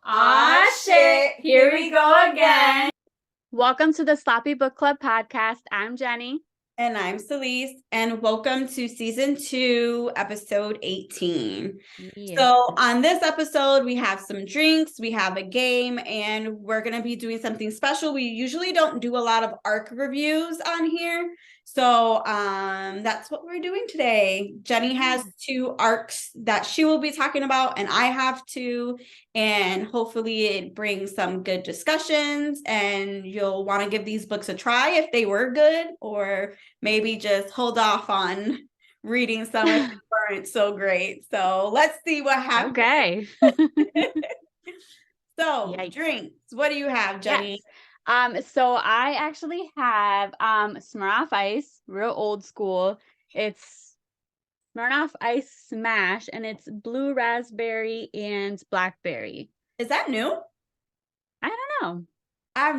Aw, shit. Here we go again. Welcome to the Sloppy Book Club podcast. I'm Jenny. And I'm Celese, and welcome to season 2, episode 18. Yeah. So on this episode, we have some drinks, we have a game, and we're going to be doing something special. We usually don't do a lot of ARC reviews on here. So that's what we're doing today. Jenny has 2 ARCs that she will be talking about, and I have 2. And hopefully it brings some good discussions, and you'll want to give these books a try if they were good, or maybe just hold off on reading some if they weren't so great. So let's see what happens. Okay. So Yikes. Drinks. What do you have, Jenny? Yes. So I actually have Smirnoff Ice, real old school. It's Smirnoff Ice Smash, and it's blue raspberry and blackberry. Is that new? I don't know. I've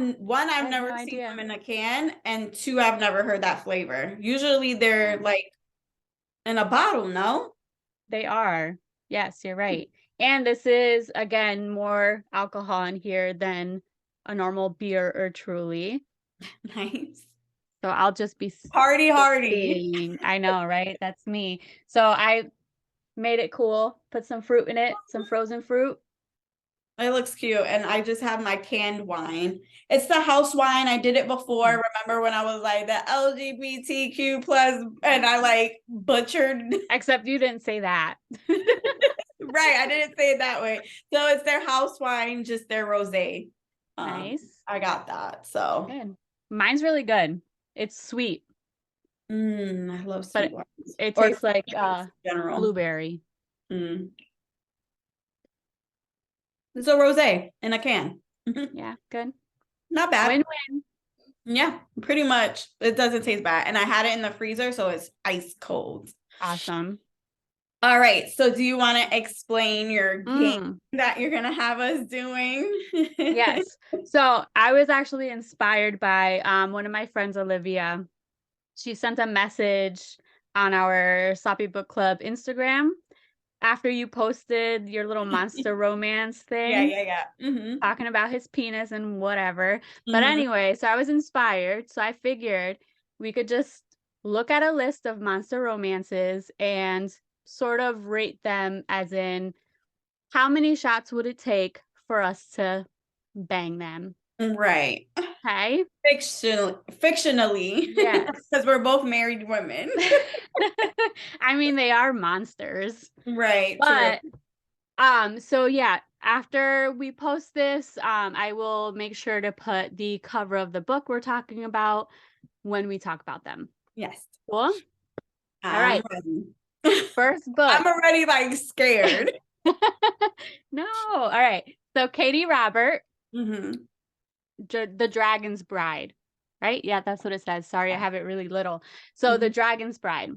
have never no seen idea. them in a can, and 2, I've never heard that flavor. Usually they're like in a bottle, no? They are. Yes, you're right. And this is, again, more alcohol in here than a normal beer or Truly. Nice. So I'll just be Party hardy. sipping. I know, right? That's me. So I made it cool. Put some fruit in it, some frozen fruit. It looks cute. And I just have my canned wine. It's the house wine. I did it before. Remember when I was like the LGBTQ plus, and I like butchered. Except you didn't say that. Right. I didn't say it that way. So it's their house wine, just their rosé. Nice. I got that. So Good. Mine's really good. It's sweet. I love sweet wines. It tastes like general blueberry. It's a rosé in a can. Yeah, good. Not bad. Win-win. Yeah, pretty much. It doesn't taste bad. And I had it in the freezer, so it's ice cold. Awesome. All right. So do you want to explain your game that you're going to have us doing? Yes. So I was actually inspired by one of my friends, Olivia. She sent a message on our Sloppy Book Club Instagram after you posted your little monster romance thing. Yeah. Talking about his penis and whatever. But anyway, so I was inspired. So I figured we could just look at a list of monster romances and sort of rate them as in how many shots would it take for us to bang them. Right. Okay. Fictionally. Yes. Because we're both married women. I mean, they are monsters. Right. But so yeah, after we post this, I will make sure to put the cover of the book we're talking about when we talk about them. Yes. Cool? All right. Ready. First book. I'm already like scared. No. All right. So Katie Robert, The Dragon's Bride, right? Yeah, that's what it says. Sorry, I have it really little. So The Dragon's Bride.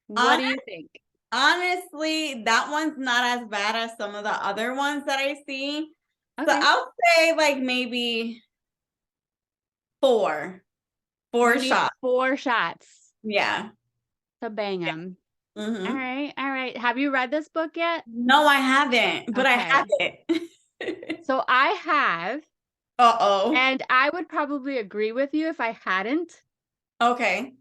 What do you think? Honestly, that one's not as bad as some of the other ones that I see. Okay. So I'll say like maybe 4 shots. 4 shots. Yeah. To bang them. All right. Have you read this book yet? No, I haven't, but I have it. So I have. And I would probably agree with you if I hadn't. Okay.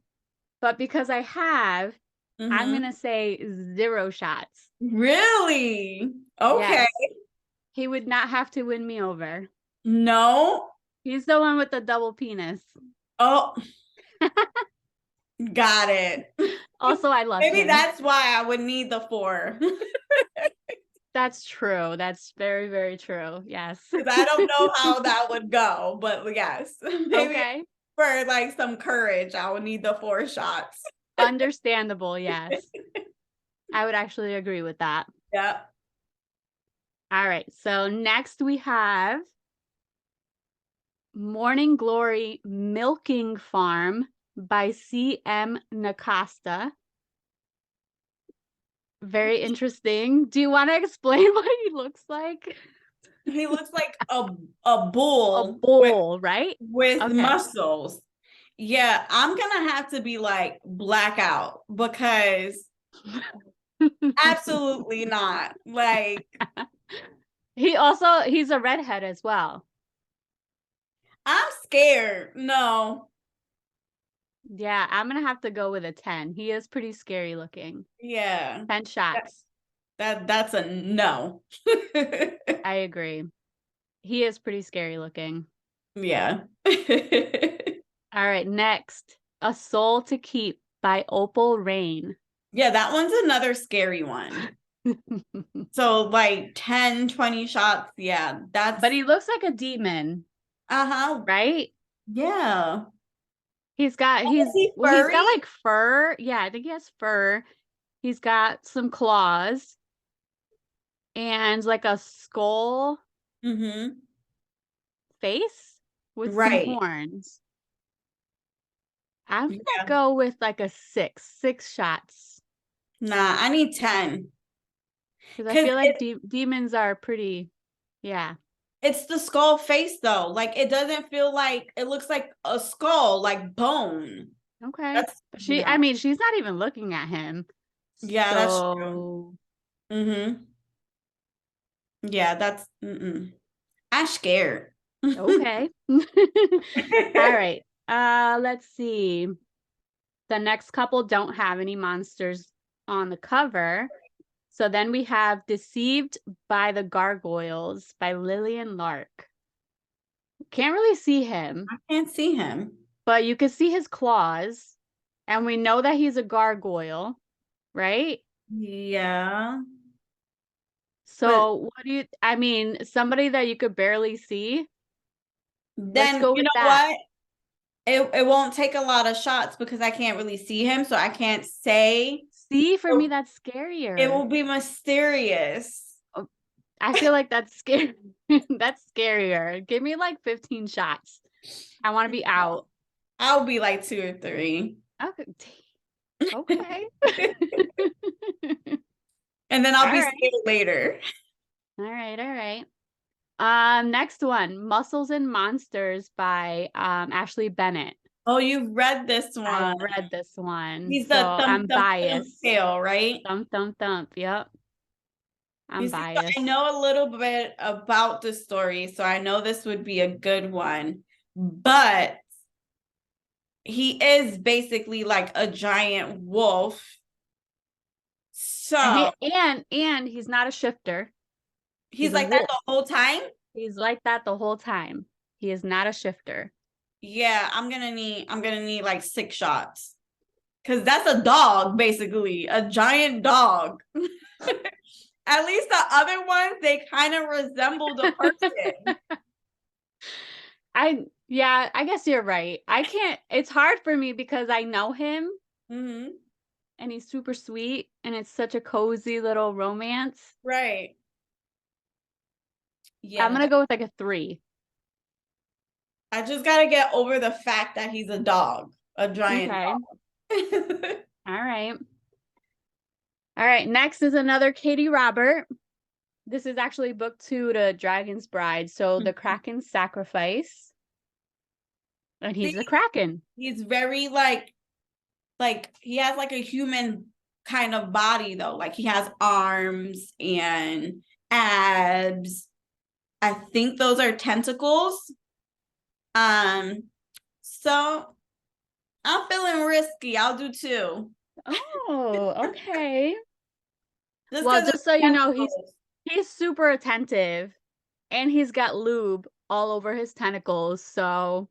But because I have, I'm going to say 0 shots. Really? Okay. Yes. He would not have to win me over. No. He's the one with the double penis. Oh. Got it. Also, I love him. Maybe that's why I would need the 4. That's true. That's very, very true. Yes. Because I don't know how that would go, but yes. Maybe for like some courage, I would need the 4 shots. Understandable, yes. I would actually agree with that. Yeah. All right. So next we have Morning Glory Milking Farm by C.M. Nacasta. Very interesting. Do you want to explain what he looks like? He looks like a bull. A bull, right? With muscles. Yeah, I'm gonna have to be like blackout because absolutely not. Like He's a redhead as well. I'm scared. No. Yeah, I'm gonna have to go with a 10. He is pretty scary looking. Yeah. 10 shots. That's a no. I agree. He is pretty scary looking. Yeah. All right, next. A Soul to Keep by Opal Rain. Yeah, that one's another scary one. So like 10, 20 shots. Yeah, that's But he looks like a demon, uh-huh. right? Yeah. He's got Is he furry? like fur. Yeah, I think he has fur. He's got some claws and like a skull Mm-hmm. face with some Right. horns. I'm gonna Yeah. go with like a 6 shots. Nah, I need 10. Because I Because feel like demons are pretty, yeah. it's the skull face though. Like it doesn't feel like it looks like a skull, like bone. Okay. That's I no. mean, she's not even looking at him. Yeah, that's true. So, Mm-hmm. Yeah, that's I'm scared. okay. All right. Let's see. The next couple don't have any monsters on the cover. So then we have Deceived by the Gargoyles by Lillian Lark. Can't really see him, I can't see him. but you can see his claws. And we know that he's a gargoyle, right? Yeah. But So I mean, somebody that you could barely see. Let's then go you with know that. what? It won't take a lot of shots because I can't really see him, so I can't say. See, for me, So that's it scarier. will be mysterious. Oh, I feel like that's scary. That's scarier. Give me like 15 shots. I want to be out. I'll be like 2 or 3. Okay. Okay. And then I'll All be right. scared later. All right. All right. Next one, Muscles and Monsters by Ashley Bennett. Oh, you've read this I one. read this one, He's so the I'm thump thump thump biased. tail, right? Thump, thump, thump. Yep. You I'm see, so I biased. know a little bit about the story, so I know this would be a good one. But he is basically like a giant wolf. So And he's not a shifter. he's A like that wolf. the whole time. He's like that the whole time. He is not a shifter. Yeah, I'm gonna need like 6 shots. Cause that's a dog, basically, a giant dog. At least the other ones, they kind of resemble the person. I guess you're right. It's hard for me because I know him Mm-hmm. and he's super sweet and it's such a cozy little romance. Right. I'm Yeah. gonna go with like a 3. I just gotta get over the fact that he's a dog, a giant Okay. dog. All right. All right. Next is another Katie Robert. This is actually book 2 to Dragon's Bride. So the Kraken Sacrifice. And he's a Kraken. He's very like he has like a human kind of body though. Like he has arms and abs. I think those are tentacles. So I'm feeling risky. I'll do 2. Oh, okay. Just Well, because just so you know, he's super attentive and he's got lube all over his tentacles. So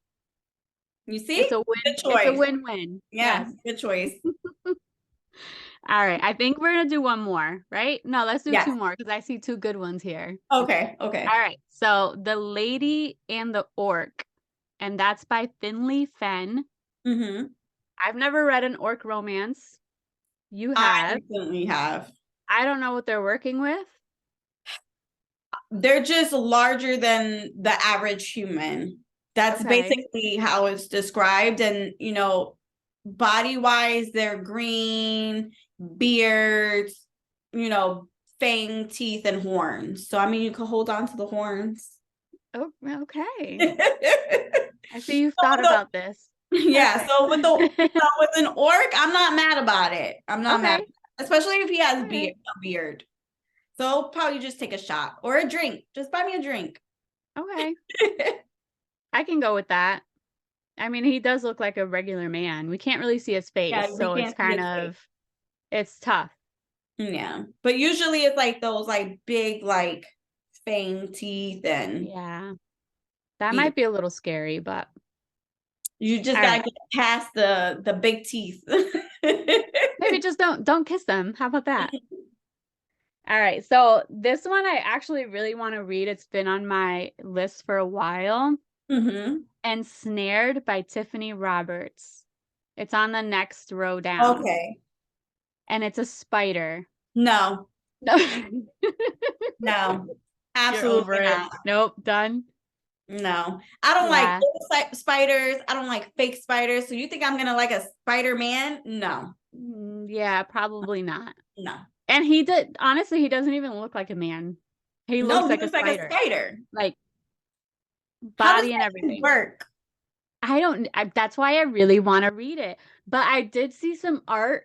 you see, it's a win. good choice. It's a win-win. Yeah, Yes. good choice. All right. I think we're gonna do one more, right? No, let's do Yes. 2 more because I see 2 good ones here. Okay. All right. So The Lady and the Orc, and that's by Finley Fenn. Mm-hmm. I've never read an orc romance. You I have. definitely have. I don't know what they're working with. They're just larger than the average human. That's Okay. basically how it's described. And, body wise, they're green, beards, fang, teeth, and horns. So, I mean, you could hold on to the horns. Oh, okay. I see you've thought about this. Yeah. So with an orc, I'm not mad about it. I'm not mad, especially if he has a beard. So probably just take a shot or a drink. Just buy me a drink. Okay. I can go with that. I mean, he does look like a regular man. We can't really see his Yeah, face, we so it's can't see kind his face. of, it's tough. Yeah. But usually it's like those like big like fang teeth and Yeah. That yeah. might be a little scary, but You just all gotta right. get past the big teeth. Maybe just don't kiss them. How about that? All right. So this one I actually really want to read. It's been on my list for a while. Mm-hmm. Ensnared by Tiffany Roberts. It's on the next row down. Okay. And it's a spider. No, No. no, You're over absolutely it. not. Nope, done. No, I don't like Yeah. spiders. I don't like fake spiders. So you think I'm gonna like a Spider Man? No, Yeah, probably not. no, And he did, honestly, he doesn't even look like a man. He no. looks He like a looks like a spider, spider. like How does body and that even everything. work? That's why I really want to read it. But I did see some art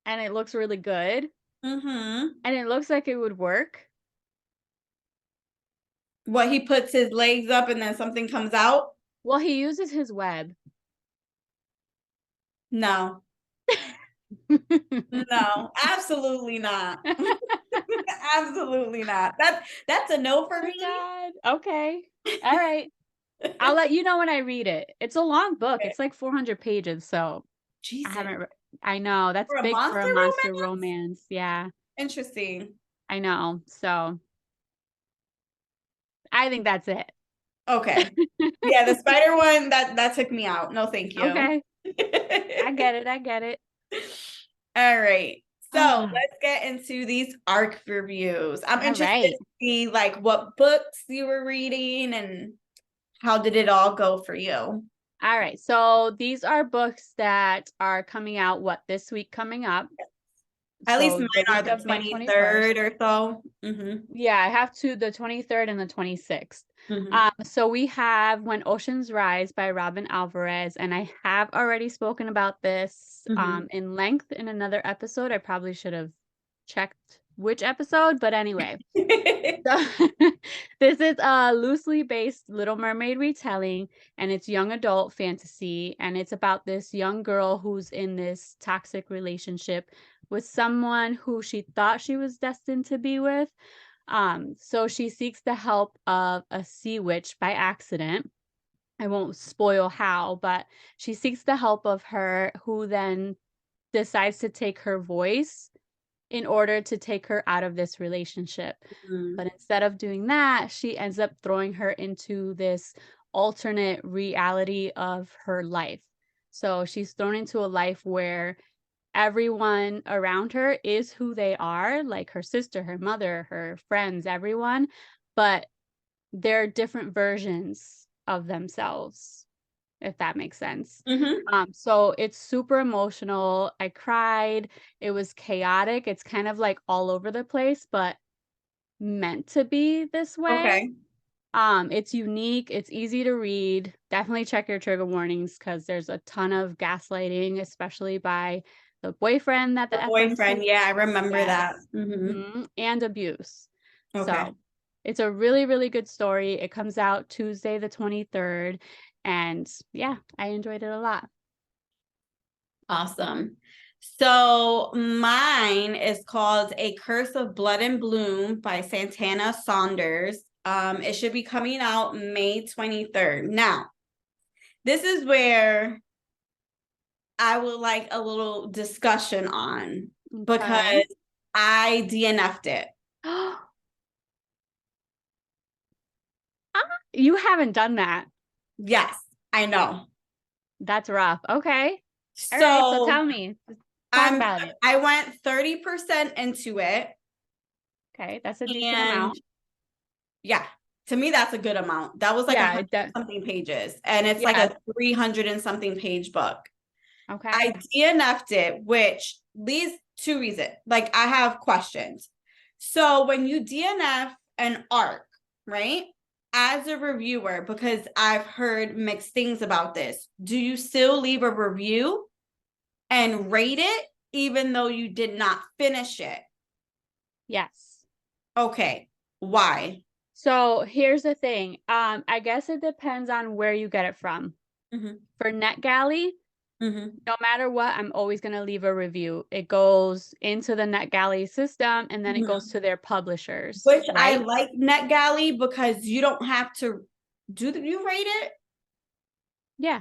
and it looks really good Mm-hmm. and it looks like it would work. What, he puts his legs up and then something comes out? Well, he uses his web. No, no, absolutely not. Absolutely not. That's a no for Oh me. my God. Okay. All right. I'll let you know when I read it. It's a long book. Okay. It's like 400 pages, so I Jesus. haven't I know, that's For a big for monster a monster romance? romance. Yeah, Interesting. I know. So, I think that's it. Okay. Yeah, the spider one that took me out. No, thank you. Okay. I get it. I get it. All right. So Ah, let's get into these ARC reviews. I'm all interested right. to see like what books you were reading and how did it all go for you? All right. So these are books that are coming out this week coming up. At least So mine the are week the of May 21st. 23rd or so. Mm-hmm. Yeah, I have the 23rd and the 26th. Mm-hmm. So we have When Oceans Rise by Robin Alvarez, and I have already spoken about this Mm-hmm. in length in another episode. I probably should have checked which episode, but anyway. So this is a loosely based Little Mermaid retelling, and it's young adult fantasy, and it's about this young girl who's in this toxic relationship with someone who she thought she was destined to be with. So she seeks the help of a sea witch by accident. I won't spoil how, but she seeks the help of her, who then decides to take her voice in order to take her out of this relationship. Mm-hmm. But instead of doing that, she ends up throwing her into this alternate reality of her life. So she's thrown into a life where everyone around her is who they are, like her sister, her mother, her friends, everyone, but they're different versions of themselves, if that makes sense. Mm-hmm. So it's super emotional. I cried. It was chaotic. It's kind of like all over the place, but meant to be this way. Okay. It's unique, it's easy to read. Definitely check your trigger warnings because there's a ton of gaslighting, especially by the boyfriend that the The FMC. boyfriend. Yeah, I remember that. Yes. Mm-hmm. And abuse. Okay. So it's a really, really good story. It comes out Tuesday, the 23rd. And yeah, I enjoyed it a lot. Awesome. So mine is called A Curse of Blood and Bloom by Santana Saunders. It should be coming out May 23rd. Now, this is where I would like a little discussion on Okay. because I DNF'd it. You haven't done that. Yes, I know. That's rough. Okay. All right. So So tell me, talk about it. I went 30% into it. Okay. That's a decent And amount. yeah, to me, that's a good amount. That was like Yeah. 100 something pages, and it's like Yeah. a 300 and something page book. Okay. I DNF'd it, which leads to reason. Like, I have questions. So when you DNF an arc, right? As a reviewer, because I've heard mixed things about this, do you still leave a review and rate it even though you did not finish it? Yes. Okay. Why? So here's the thing. I guess it depends on where you get it from. Mm-hmm. For NetGalley, Mm-hmm. no matter what, I'm always going to leave a review. It goes into the NetGalley system and then it goes to their publishers. Which I right? like NetGalley because you don't have to you rate it? Yeah.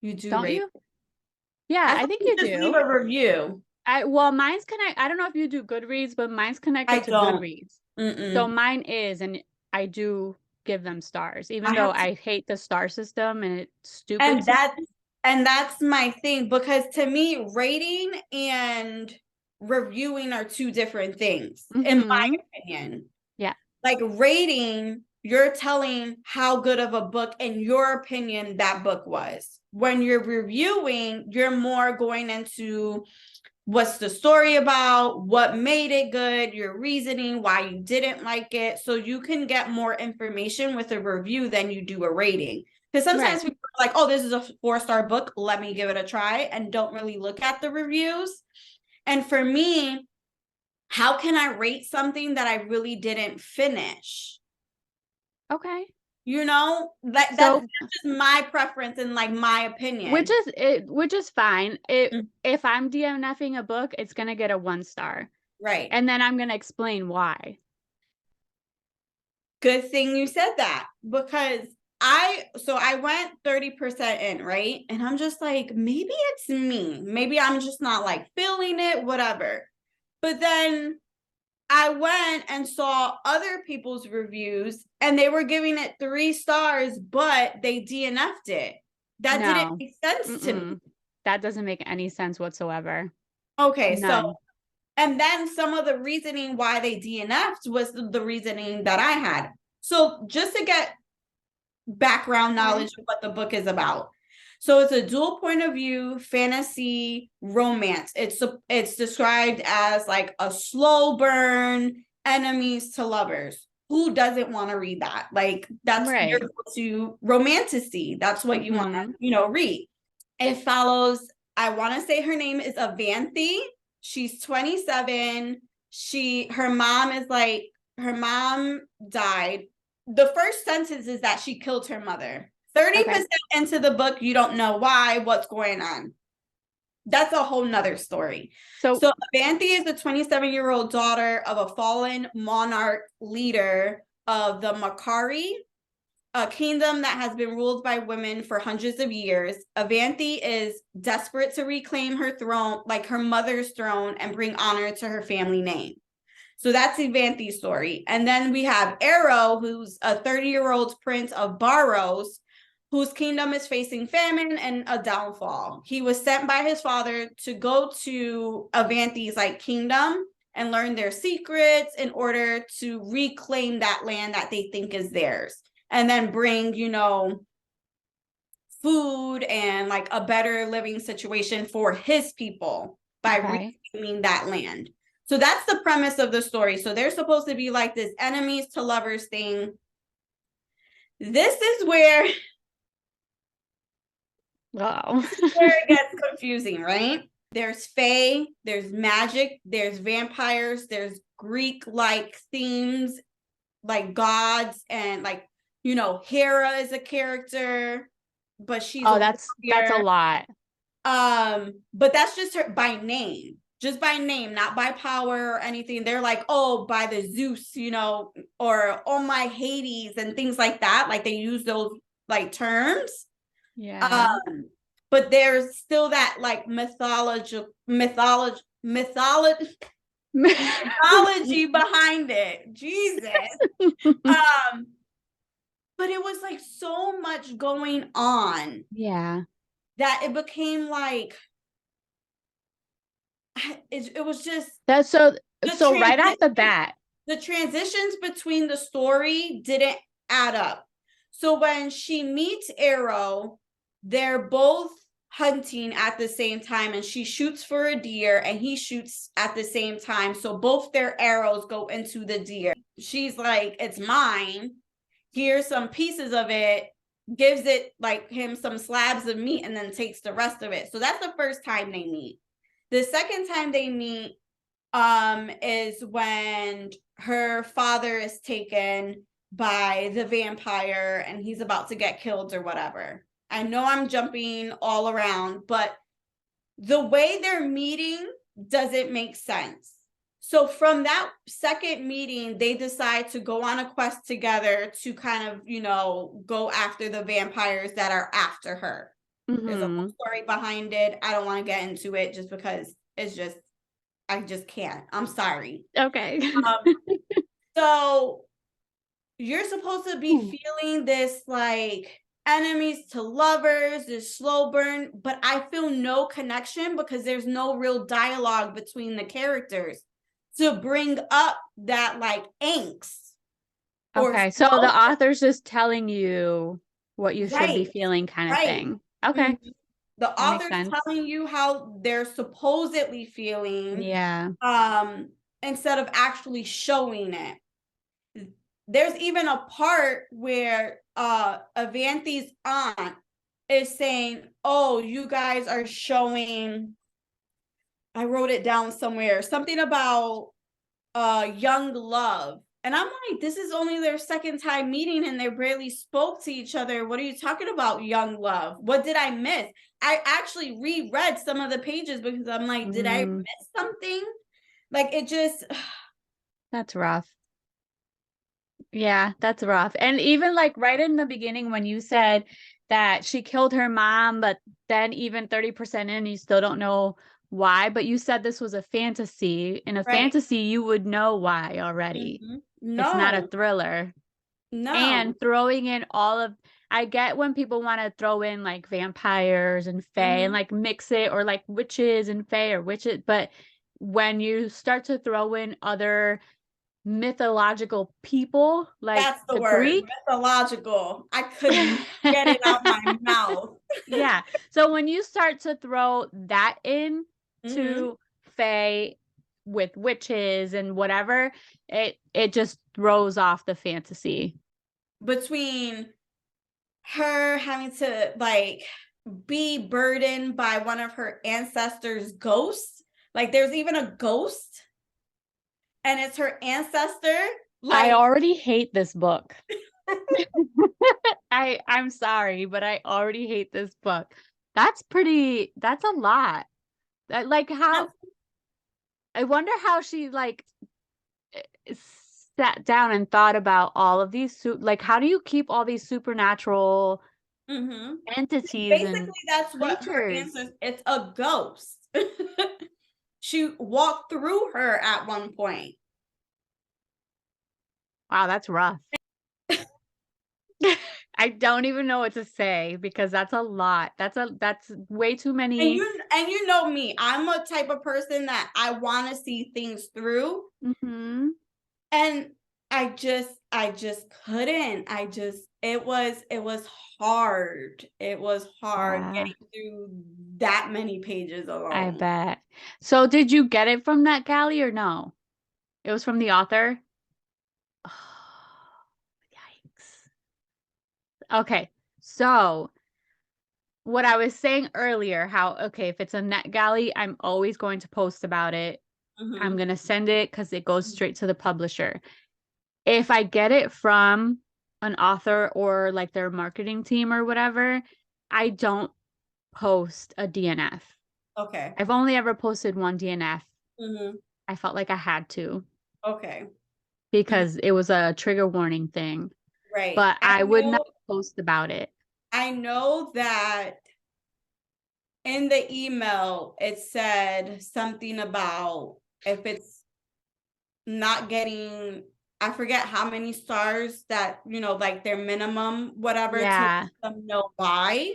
You do Don't rate you? it. Yeah, I I thought think you you just leave do. a review. Well, mine's connect. I don't know if you do Goodreads, but mine's I connected to don't. Goodreads. So Mm-mm. mine is, and I do give them stars, even I though have to, I hate the star system and it's stupid and to that's me. my thing because to me, rating and reviewing are two different things, in my Mm-hmm. opinion. Yeah. Like rating, you're telling how good of a book, in your opinion, that book was. When you're reviewing, you're more going into what's the story about, what made it good, your reasoning, why you didn't like it. So you can get more information with a review than you do a rating. Because sometimes Right. people are like, oh, this is a 4-star book, let me give it a try, and don't really look at the reviews. And for me, how can I rate something that I really didn't finish? Okay. You know, that's So, just my preference and like my opinion. which is fine. Mm. If I'm DNFing a book, it's gonna get a 1-star, Right. and then I'm gonna explain why. Good thing you said that because I went 30% in, right? And I'm just like, maybe it's me. Maybe I'm just not like feeling it, whatever. But then I went and saw other people's reviews and they were giving it 3 stars, but they DNF'd it. That didn't No. make sense to me. Mm-mm. That doesn't make any sense whatsoever. Okay, so None. and then some of the reasoning why they DNF'd was the reasoning that I had. So just to get background Okay. knowledge of what the book is about. So it's a dual point of view fantasy romance. It's described as like a slow burn, enemies to lovers. Who doesn't want to read that? Like that's your Right. go-to romantasy. That's what you want Mm-hmm. to, read. It follows, I want to say her name is Avanthi. She's 27. Her mom died. The first sentence is that she killed her mother. 30% Okay. into the book, you don't know why, what's going on. That's a whole nother story. So, So Avanthi is the 27-year-old daughter of a fallen monarch leader of the Makari, a kingdom that has been ruled by women for hundreds of years. Avanthi is desperate to reclaim her throne, like her mother's throne, and bring honor to her family name. So that's Avanthi's story. And then we have Arrow, who's a 30-year-old prince of Barrows, whose kingdom is facing famine and a downfall. He was sent by his father to go to Avanthi's like kingdom and learn their secrets in order to reclaim that land that they think is theirs. And then bring, food and like a better living situation for his people by okay. reclaiming that land. So that's the premise of the story. So they're supposed to be like this enemies to lovers thing. This is where Wow. it gets confusing, right? There's fae, there's magic, there's vampires, there's Greek-like themes, like gods, and like, Hera is a character, but she's Oh, a that's a warrior. lot. But that's just her by name, just by name, not by power or anything. They're like, oh, by the Zeus, or oh my Hades and things like that. Like they use those like terms. Yeah. But there's still that like mythology behind it. Jesus. But it was like so much going on Yeah. that it became like it was just That's so right off the bat. the transitions between the story didn't add up. So when she meets Arrow, they're both hunting at the same time, and she shoots for a deer and he shoots at the same time. So both their arrows go into the deer. She's like, it's mine. Here's some pieces of it, gives it like him some slabs of meat, and then takes the rest of it. So that's the first time they meet. The second time they meet is when her father is taken by the vampire and he's about to get killed or whatever. I know I'm jumping all around, but the way they're meeting doesn't make sense. So from that second meeting, they decide to go on a quest together to kind of, go after the vampires that are after her. There's a whole story behind it. I don't want to get into it just because I just can't. I'm sorry. Okay. So you're supposed to be feeling this like enemies to lovers, this slow burn, but I feel no connection because there's no real dialogue between the characters to bring up that like angst. Okay, so the author's just telling you what you should be feeling kind of thing. Okay. Mm-hmm. The author's telling you how they're supposedly feeling. Yeah. Instead of actually showing it. There's even a part where Avanthi's aunt is saying, "Oh, you guys are showing," I wrote it down somewhere, something about young love. And I'm like, this is only their second time meeting and they barely spoke to each other. What are you talking about, young love? What did I miss? I actually reread some of the pages because I'm like, did I miss something? Like, it just... That's rough. Yeah, that's rough. And even like right in the beginning when you said that she killed her mom, but then even 30% in, you still don't know why, but you said this was a fantasy. In a fantasy, you would know why already. No. It's not a thriller. No. And throwing in I get when people want to throw in like vampires and fae and like mix it, or like witches and fae or witches, but when you start to throw in other mythological people, like that's the word, Greek. Mythological. I couldn't get it out my mouth. Yeah. So when you start to throw that in to fae with witches and whatever, it just throws off the fantasy. Between her having to like be burdened by one of her ancestors' ghosts, like there's even a ghost and it's her ancestor. I already hate this book. I'm sorry, but I already hate this book. That's a lot. Like how, I wonder how she like sat down and thought about all of these, like how do you keep all these supernatural entities? Basically, that's what her answer. It's a ghost. She walked through her at one point. Wow, that's rough. I don't even know what to say because that's a lot. That's way too many. And you know me, I'm a type of person that I want to see things through. And I just couldn't. It was hard. It was hard getting through that many pages alone. I bet. So did you get it from NetGalley or no? It was from the author? Oh, yikes. Okay. So what I was saying earlier, if it's a NetGalley, I'm always going to post about it. I'm going to send it because it goes straight to the publisher. If I get it from an author or like their marketing team or whatever, I don't post a DNF. Okay. I've only ever posted one DNF. I felt like I had to. Okay. Because it was a trigger warning thing. Right. But I would not post about it. I know that in the email, it said something about if it's not getting, I forget how many stars that, like their minimum, whatever, to let them know why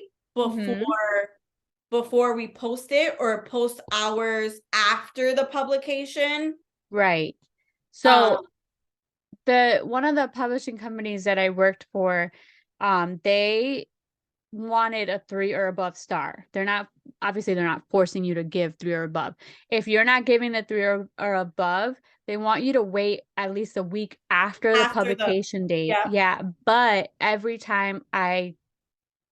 before we post it, or post hours after the publication. Right. So one of the publishing companies that I worked for, they wanted a 3 or above star. They're not forcing you to give 3 or above. If you're not giving the 3 or above, they want you to wait at least a week after the publication date. Yeah. But every time I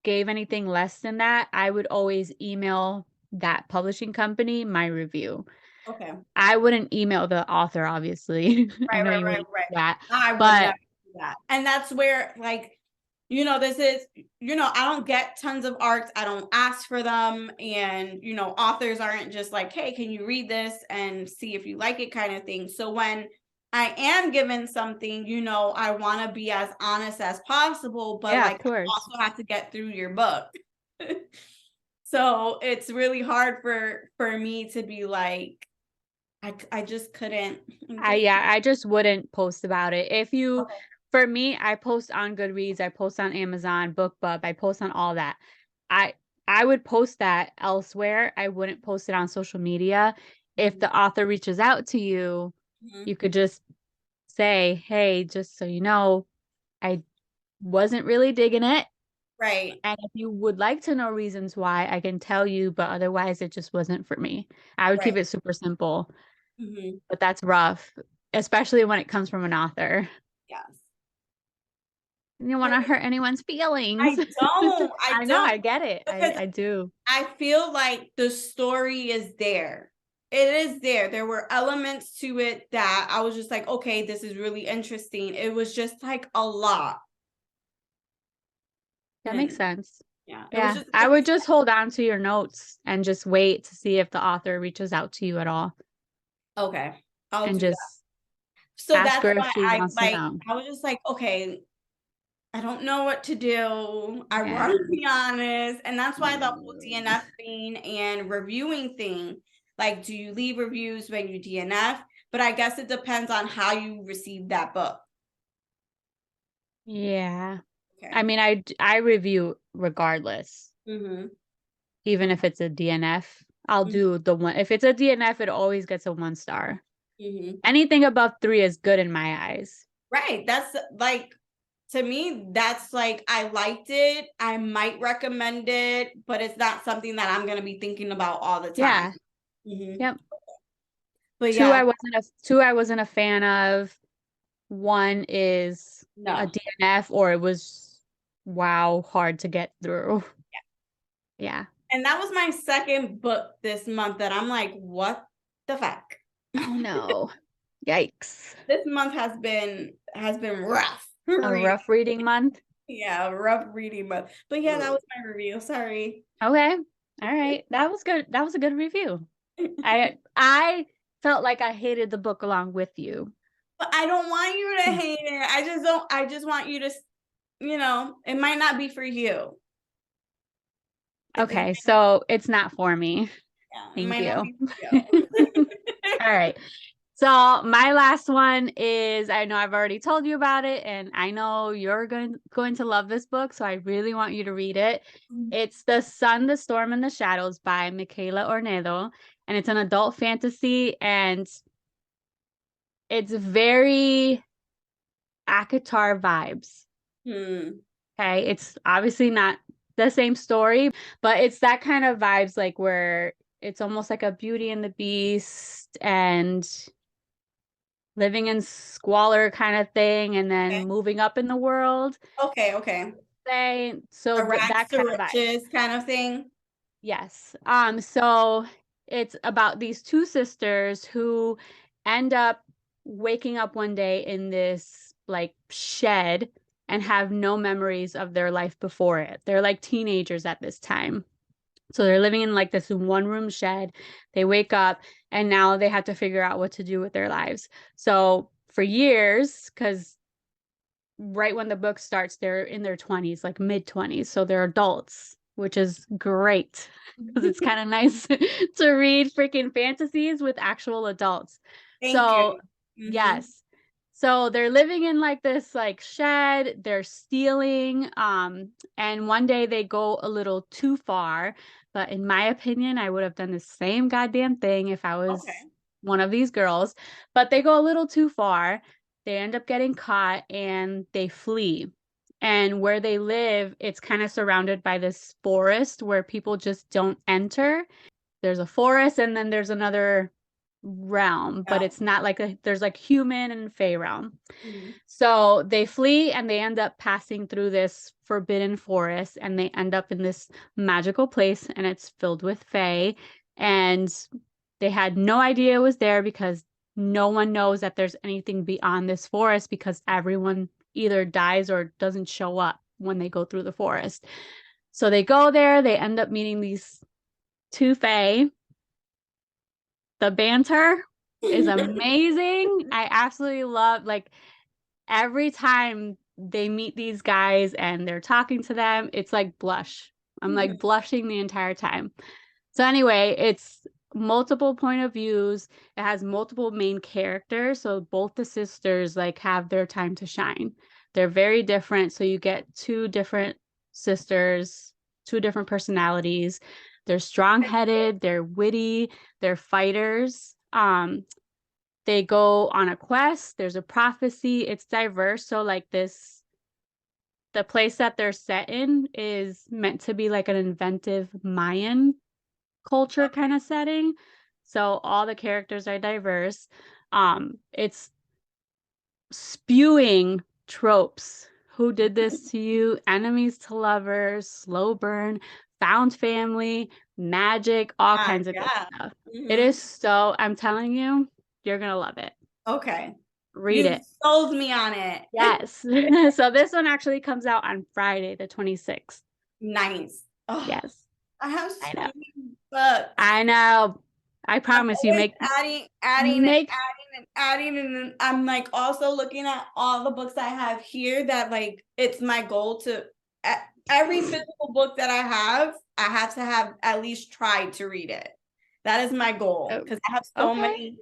gave anything less than that, I would always email that publishing company my review. Okay. I wouldn't email the author, obviously. I know you wouldn't do that. I would But never do that. And that's where, like, this is, I don't get tons of arcs. I don't ask for them. And, authors aren't just like, hey, can you read this and see if you like it kind of thing. So when I am given something, I want to be as honest as possible, but yeah, like, of course. I also have to get through your book. So it's really hard for me to be like, I just couldn't. I just wouldn't post about it. If you, Okay. for me, I post on Goodreads, I post on Amazon, BookBub, I post on all that. I I would post that elsewhere. I wouldn't post it on social media. If the author reaches out to you, Mhm. you could just say, "Hey, just so you know, I wasn't really digging it. Right. And if you would like to know reasons why, I can tell you, but otherwise it just wasn't for me." I would keep Right. it super simple, Mhm. but that's rough, especially when it comes from an author. Yes. You don't want to Right. hurt anyone's I feelings. don't. I I know, don't I get it. because I do. I feel like the story is there. It is there. There were elements to it that I was just like, okay, this is really interesting. It was just like a lot. That makes And sense. yeah, it was Yeah, just I would just hold on to your notes and just wait to see if the author reaches out to you at all okay. I'll and do that. just So ask that's her if why she wants to know. I was just like, okay, I don't know what to do. I Yeah. want to be honest. And that's why the whole DNF thing and reviewing thing, like, do you leave reviews when you DNF? But I guess it depends on how you receive that book. Yeah. I Okay. mean, I review regardless, Mm-hmm. even if Okay. it's a DNF. I'll do the one. If it's a DNF, it always gets a 1 star. Mm-hmm. Anything above 3 is good in my eyes. Right. That's like, to me, that's like, I liked it. I might recommend it, but it's not something that I'm going to be thinking about all the time. Yeah. Mm-hmm. Yep. But Two yeah, I wasn't a fan of. One is a no. DNF or it was wow, hard to get through. Yeah. And that was my second book this month that I'm like, what the fuck? Oh no. Yikes. This month has been rough A reading. rough reading month. Yeah, rough reading month. But yeah, that was my review. Sorry. Okay. All right. That was good. That was a good review. I felt like I hated the book along with you. But I don't want you to hate it. I just don't. I just want you to, it might not be for you. It Okay, might not, so it's not for me. yeah, it Thank might not you. be for you. All right. So my last one is I know I've already told you about it and I know you're going to love this book, so I really want you to read it. It's The Sun, the Storm and the Shadows by Michaela Ornedo, and it's an adult fantasy and it's very ACOTAR vibes. Hmm. Okay, it's obviously not the same story, but it's that kind of vibes like where it's almost like a Beauty and the Beast and living in squalor kind of thing and then Okay. moving up in the world. Okay. Okay. So A rags that to kind of vibe. riches kind of thing. Yes. So it's about these two sisters who end up waking up one day in this like shed and have no memories of their life before it. They're like teenagers at this time. So they're living in like this one room shed. They wake up and now they have to figure out what to do with their lives. So for years, because right when the book starts, they're in their 20s, like mid 20s. So they're adults, which is great because it's kind of nice to read freaking fantasies with actual adults. Thank So, you. Hmm. yes. So they're living in like this like shed, they're stealing and one day they go a little too far, but in my opinion, I would have done the same goddamn thing if I was Okay. one of these girls, but they go a little too far. They end up getting caught and they flee. And where they live, it's kind of surrounded by this forest where people just don't enter. There's a forest and then there's another realm, but No. it's not like there's like human and fey realm. Mhm. So they flee and they end up passing through this forbidden forest and they end up in this magical place and it's filled with fey and They had no idea it was there because no one knows that there's anything beyond this forest because everyone either dies or doesn't show up when they go through the forest. So they go there, they end up meeting these two fae. The banter is amazing. I absolutely love, like, every time they meet these guys and they're talking to them, it's like blush. I'm like blushing the entire time. So anyway, it's multiple point of views. It has multiple main characters. So both the sisters like have their time to shine. They're very different. So you get two different sisters, two different personalities. They're strong-headed, they're witty, they're fighters. They go on a quest, there's a prophecy, it's diverse. So like the place that they're set in is meant to be like an inventive Mayan culture kind of setting. So all the characters are diverse. It's spewing tropes. Who did this to you? Enemies to lovers, slow burn, found family, magic, all kinds of good stuff. It is so, I'm telling you, you're gonna love it. Okay. Read it. Sold me on it. Yes. So this one actually comes out on Friday, the 26th. Nice. Oh, yes. I have so many books. I know. I promise you adding, and I'm like also looking at all the books I have here that like it's my goal to every physical book that I have to have at least tried to read it. That is my goal because I have so many.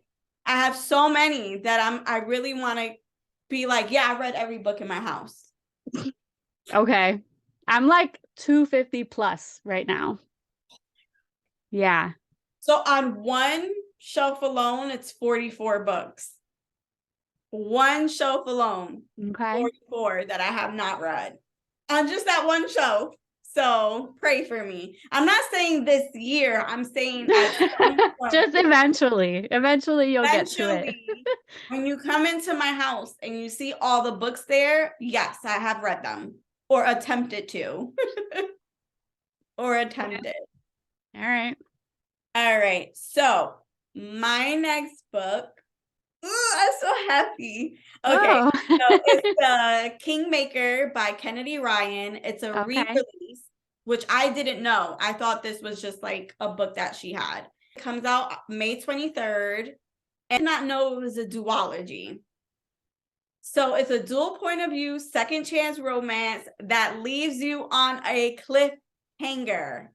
I have so many that I really want to be like, yeah, I read every book in my house. Okay. I'm like 250 plus right now. Yeah. So on one shelf alone, it's 44 books. One shelf alone. Okay. 44 that I have not read. On just that one shelf. So pray for me. I'm not saying this year. I'm saying just eventually. Eventually you'll get to it. When you come into my house and you see all the books there, yes, I have read them or attempted to. All right. All right. So my next book. Ooh, I'm so happy. Okay. So it's Kingmaker by Kennedy Ryan. It's a re-release, which I didn't know. I thought this was just like a book that she had. It comes out May 23rd. And not know it was a duology. So it's a dual point of view, second chance romance that leaves you on a cliffhanger.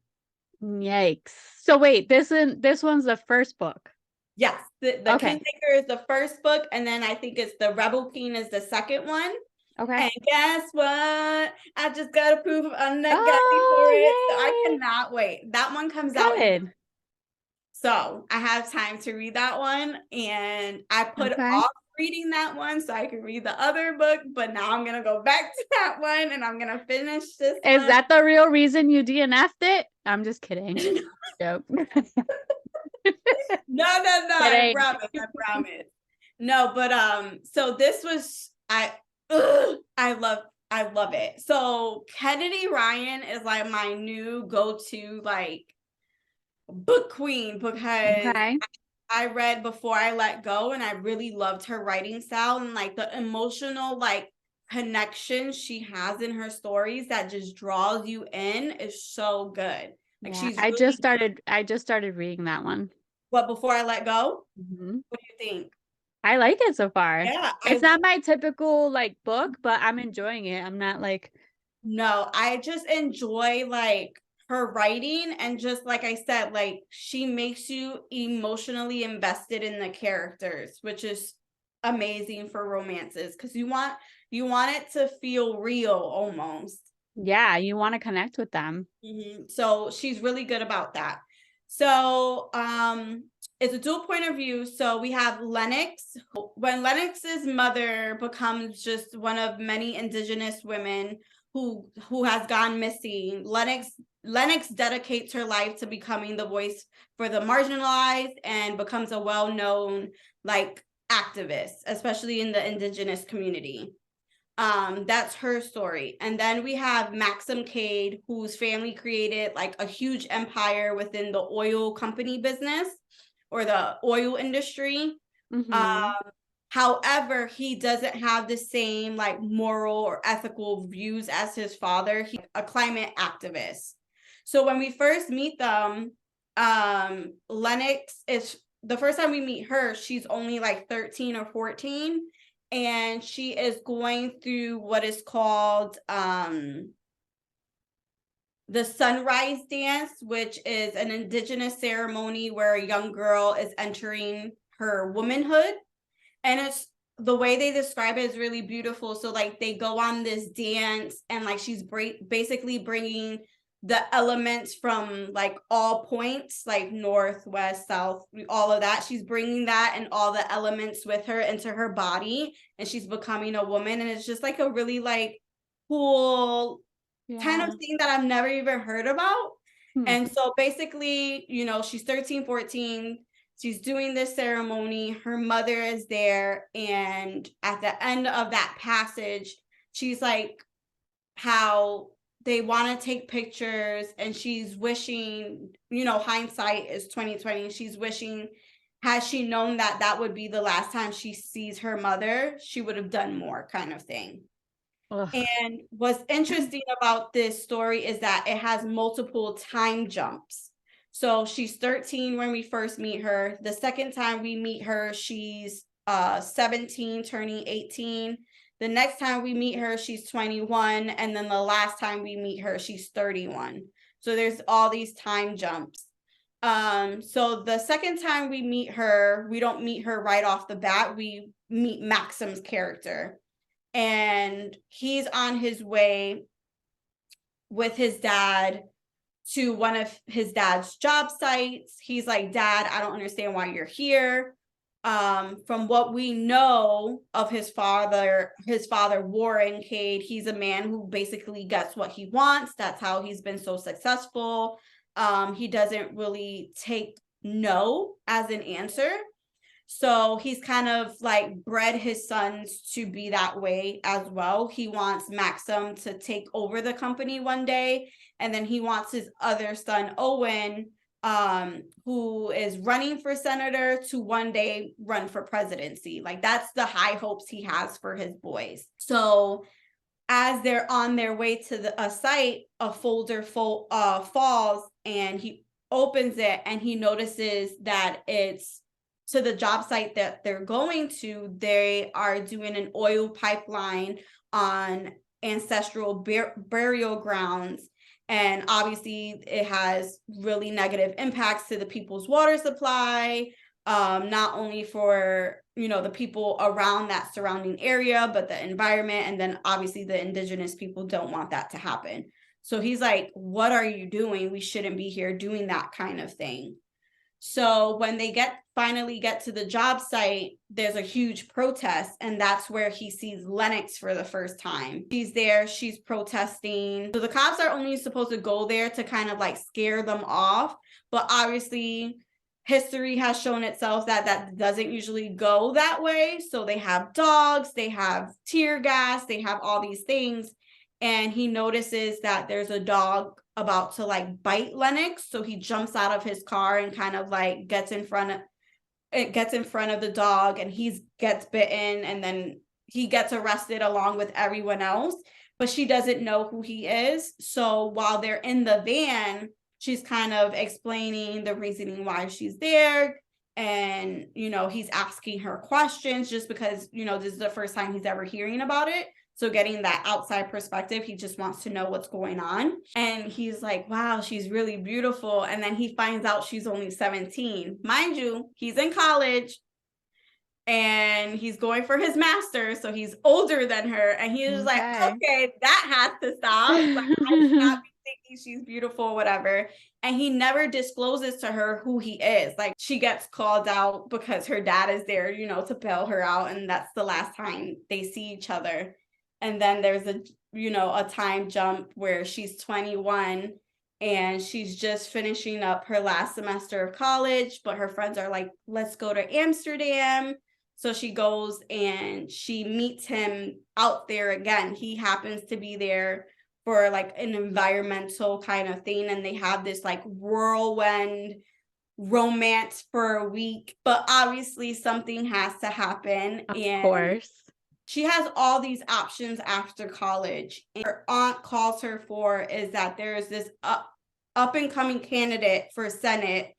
Yikes. So wait, this one's the first book. Yes, the Kingmaker is the first book, and then I think it's the Rebel Queen is the second one. Okay. And guess what? I just got a proof of undead for it. So I cannot wait. That one comes out. So I have time to read that one, and I put off reading that one so I can read the other book, but now I'm gonna go back to that one and I'm gonna finish this. Is that the real reason you DNF'd it? I'm just kidding. Joke. No, I promise. No, but so this was I love it. So Kennedy Ryan is like my new go-to like book queen because I read Before I Let Go and I really loved her writing style and like the emotional like connection she has in her stories that just draws you in is so good. Like I just started reading that one. What, Before I Let Go? Mm-hmm. What do you think? I like it so far. Yeah. It's not my typical like book, but I'm enjoying it. I'm not like. No, I just enjoy like her writing and just like I said, like she makes you emotionally invested in the characters, which is amazing for romances because you want it to feel real almost. Yeah, you want to connect with them. Mm-hmm. So she's really good about that. So it's a dual point of view. So we have Lennox. When Lennox's mother becomes just one of many Indigenous women who has gone missing, Lennox dedicates her life to becoming the voice for the marginalized and becomes a well-known like activist, especially in the Indigenous community. That's her story. And then we have Maxim Cade, whose family created like a huge empire within the oil company business, or the oil industry. However, he doesn't have the same like moral or ethical views as his father. He's a climate activist. So when we first meet them, Lennox is the first time we meet her, she's only like 13 or 14, and she is going through what is called the sunrise dance, which is an indigenous ceremony where a young girl is entering her womanhood. And it's the way they describe it is really beautiful. So like they go on this dance, and like she's basically bringing the elements from like all points, like north, west, south, all of that. She's bringing that and all the elements with her into her body, and she's becoming a woman. And it's just like a really like cool kind of thing that I've never even heard about. And so basically, you know, she's 13, 14. She's doing this ceremony. Her mother is there. And at the end of that passage, she's like, how they want to take pictures, and she's wishing, you know, hindsight is 2020. She's wishing, had she known that that would be the last time she sees her mother, she would have done more, kind of thing. Ugh. And what's interesting about this story is that it has multiple time jumps. So she's 13 when we first meet her. The second time we meet her, she's 17, turning 18. The next time we meet her, she's 21. And then the last time we meet her, she's 31. So there's all these time jumps. So the second time we meet her, we don't meet her right off the bat. We meet Maxim's character. And he's on his way with his dad to one of his dad's job sites. He's like, Dad, I don't understand why you're here. From what we know of his father, Warren Cade, he's a man who basically gets what he wants. That's how he's been so successful. He doesn't really take no as an answer. So he's kind of like bred his sons to be that way as well. He wants Maxim to take over the company one day. And then he wants his other son, Owen, who is running for senator, to one day run for presidency. Like that's the high hopes he has for his boys. So as they're on their way to a site, a folder falls, and he opens it, and he notices that it's to the job site that they're going to. They are doing an oil pipeline on ancestral burial grounds. And obviously it has really negative impacts to the people's water supply, not only for, you know, the people around that surrounding area, but the environment. And then obviously the indigenous people don't want that to happen. So he's like, what are you doing? We shouldn't be here doing that kind of thing. So when they finally get to the job site, there's a huge protest, and that's where he sees Lennox for the first time. She's there, she's protesting. So the cops are only supposed to go there to kind of like scare them off, but obviously history has shown itself that that doesn't usually go that way. So they have dogs, they have tear gas, they have all these things. And he notices that there's a dog about to like bite Lennox. So he jumps out of his car and kind of like gets in front of the dog, and he gets bitten, and then he gets arrested along with everyone else. But she doesn't know who he is. So while they're in the van, she's kind of explaining the reasoning why she's there. And, you know, he's asking her questions just because, you know, this is the first time he's ever hearing about it. So getting that outside perspective, he just wants to know what's going on. And he's like, wow, she's really beautiful. And then he finds out she's only 17. Mind you, he's in college and he's going for his master's. So he's older than her. And he's just like, okay, that has to stop. Like, I should not be thinking she's beautiful, whatever. And he never discloses to her who he is. Like, she gets called out because her dad is there, you know, to bail her out. And that's the last time they see each other. And then there's a time jump where she's 21 and she's just finishing up her last semester of college, but her friends are like, let's go to Amsterdam. So she goes and she meets him out there again. He happens to be there for like an environmental kind of thing. And they have this like whirlwind romance for a week, but obviously something has to happen. Of And course. she has all these options after college. And her aunt calls her for is that there is this up and coming candidate for Senate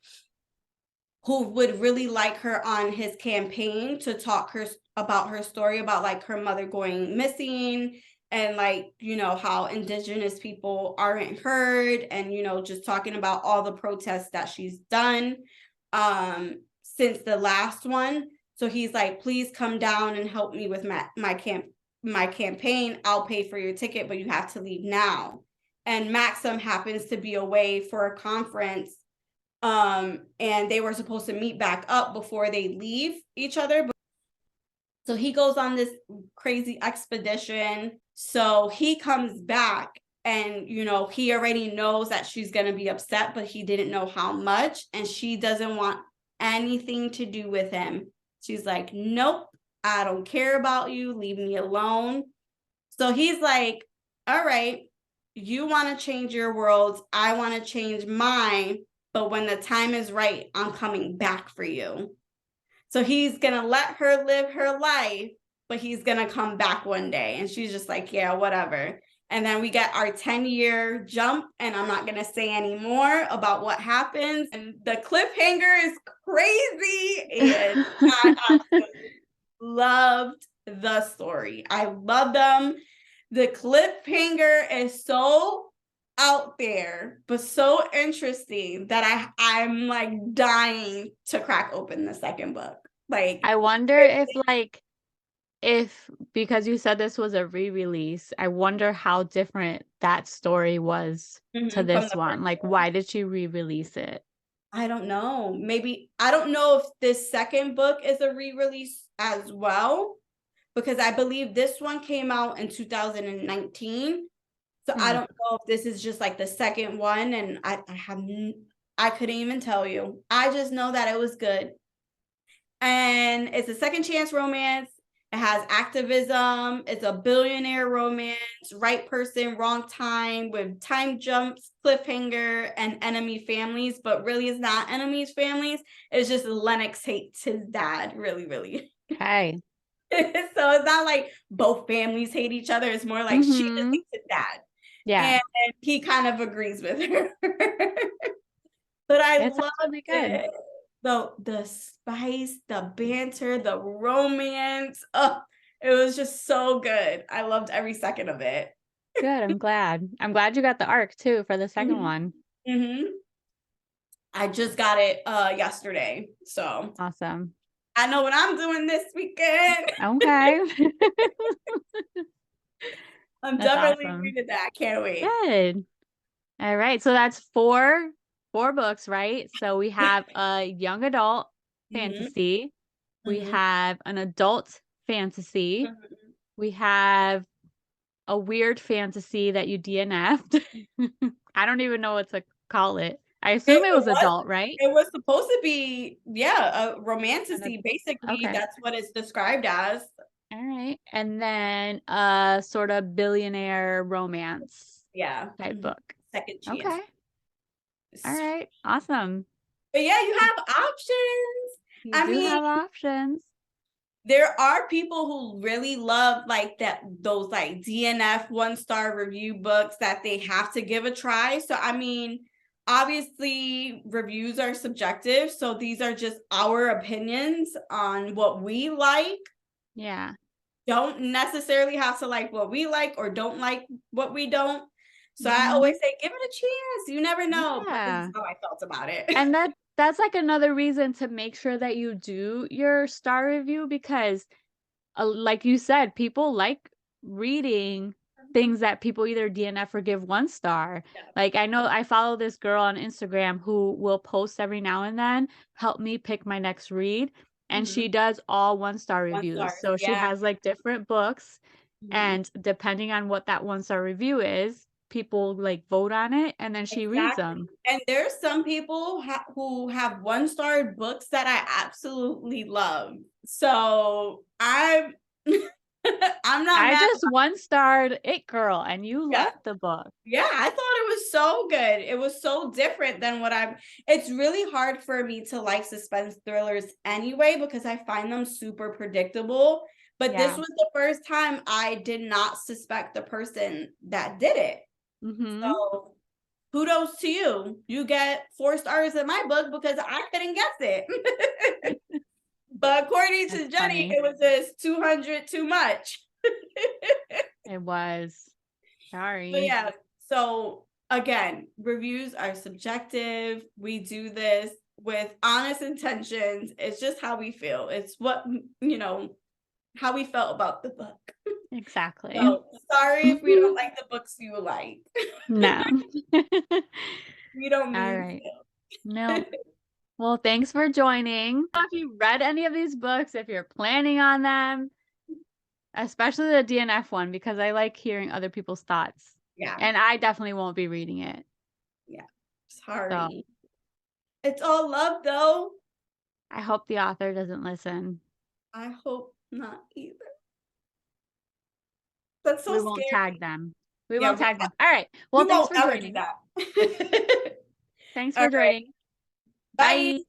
who would really like her on his campaign to talk her about her story about like her mother going missing and like, you know, how indigenous people aren't heard, and, you know, just talking about all the protests that she's done since the last one. So he's like, please come down and help me with my campaign. I'll pay for your ticket, but you have to leave now. And Maxim happens to be away for a conference. And they were supposed to meet back up before they leave each other. So he goes on this crazy expedition. So he comes back and, you know, he already knows that she's going to be upset, but he didn't know how much. And she doesn't want anything to do with him. She's like, nope, I don't care about you. Leave me alone. So he's like, all right, you want to change your worlds. I want to change mine. But when the time is right, I'm coming back for you. So he's going to let her live her life, but he's going to come back one day. And she's just like, yeah, whatever. And then we get our 10-year jump, and I'm not going to say any more about what happens. And the cliffhanger is crazy. And I loved the story. I love them. The cliffhanger is so out there, but so interesting that I'm like dying to crack open the second book. Like, I wonder if because you said this was a re-release, I wonder how different that story was to this one. Like, why did she re-release it? I don't know. Maybe, I don't know if this second book is a re-release as well, because I believe this one came out in 2019. So I don't know if this is just like the second one, and I couldn't even tell you. I just know that it was good. And it's a second chance romance. It has activism. It's a billionaire romance, right person, wrong time, with time jumps, cliffhanger, and enemy families. But really, it's not enemies families. It's just Lennox hates his dad really, really. Okay. So it's not like both families hate each other. It's more like she just hates his dad. Yeah. And he kind of agrees with her. But I love it. The spice, the banter, the romance. Oh, it was just so good. I loved every second of it. Good. I'm glad. I'm glad you got the arc too for the second one. I just got it yesterday. So awesome. I know what I'm doing this weekend. Okay. I'm definitely reading that. Can't wait. Good. All right. So that's four books, right? So we have a young adult fantasy. We have an adult fantasy. We have a weird fantasy that you DNF'd. I don't even know what to call it. I assume it was adult, right? It was supposed to be, a romantasy. Basically, that's what it's described as. All right. And then a sort of billionaire romance type book. Second chance. Okay. All right. Awesome. But yeah, you have options. I mean, have options. There are people who really love like those like DNF 1-star review books that they have to give a try. So I mean, obviously reviews are subjective. So these are just our opinions on what we like. Yeah. Don't necessarily have to like what we like or don't like what we don't. So I always say, give it a chance. You never know. Yeah. That's how I felt about it. And that's like another reason to make sure that you do your star review, because like you said, people like reading things that people either DNF or give 1 star. Yeah. Like I know I follow this girl on Instagram who will post every now and then, help me pick my next read. And she does all 1-star reviews. So she has like different books. And depending on what that 1-star review is, people like vote on it, and then she reads them. And there's some people who have 1-star books that I absolutely love. So I'm not I mad. just 1-starred It Girl, and you Yeah. liked the book. Yeah, I thought it was so good. It was so different than what it's really hard for me to like suspense thrillers anyway because I find them super predictable. But this Yeah. was the first time I did not suspect the person that did it. Mm-hmm. So kudos to you. You get 4 stars in my book because I couldn't guess it. But according to That's Jenny, funny. it was just 200 too much. It was. But Sorry. yeah, so again, reviews are subjective. We do this with honest intentions. It's just how we feel. It's what, how we felt about the book. Exactly. So sorry if we don't like the books you like. No. We don't All mean right. to. No. Well, thanks for joining. If you read any of these books, if you're planning on them, especially the DNF one, because I like hearing other people's thoughts. Yeah. And I definitely won't be reading it. Yeah. So Sorry. It's all love though. I hope the author doesn't listen. I hope not either. That's so We won't scary. tag them. We Yeah, won't tag them. All right. we Well, thanks won't for ever do joining. that. Thanks All for right. joining. Bye. Bye.